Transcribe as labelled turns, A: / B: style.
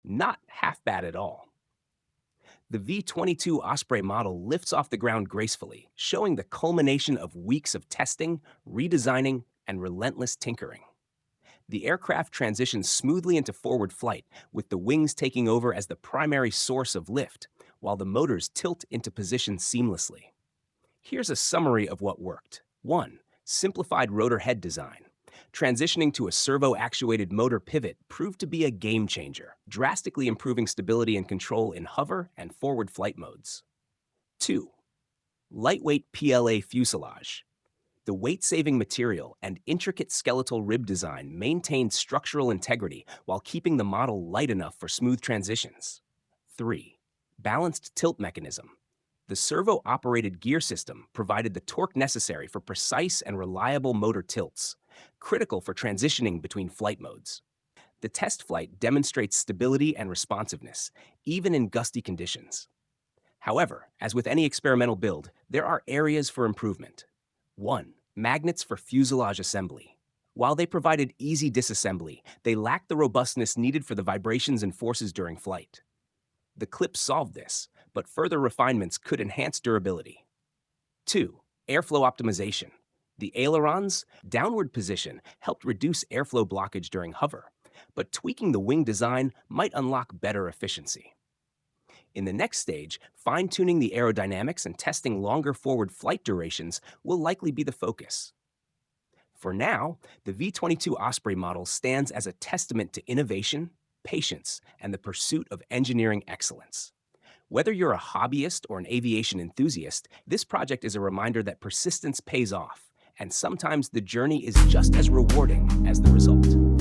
A: Not half bad at all. The V-22 Osprey model lifts off the ground gracefully, showing the culmination of weeks of testing, redesigning, and relentless tinkering. The aircraft transitions smoothly into forward flight, with the wings taking over as the primary source of lift, while the motors tilt into position seamlessly. Here's a summary of what worked. 1. Simplified rotor head design. Transitioning to a servo-actuated motor pivot proved to be a game changer, drastically improving stability and control in hover and forward flight modes. 2. Lightweight PLA fuselage. The weight-saving material and intricate skeletal rib design maintained structural integrity while keeping the model light enough for smooth transitions. 3. Balanced tilt mechanism. The servo-operated gear system provided the torque necessary for precise and reliable motor tilts, critical for transitioning between flight modes. The test flight demonstrates stability and responsiveness, even in gusty conditions. However, as with any experimental build, there are areas for improvement. 1. Magnets for fuselage assembly. While they provided easy disassembly, they lacked the robustness needed for the vibrations and forces during flight. The clip solved this, but further refinements could enhance durability. 2. Airflow optimization. The aileron's downward position helped reduce airflow blockage during hover, but tweaking the wing design might unlock better efficiency. In the next stage, fine-tuning the aerodynamics and testing longer forward flight durations will likely be the focus. For now, the V-22 Osprey model stands as a testament to innovation, patience, and the pursuit of engineering excellence. Whether you're a hobbyist or an aviation enthusiast, this project is a reminder that persistence pays off, and sometimes the journey is just as rewarding as the result.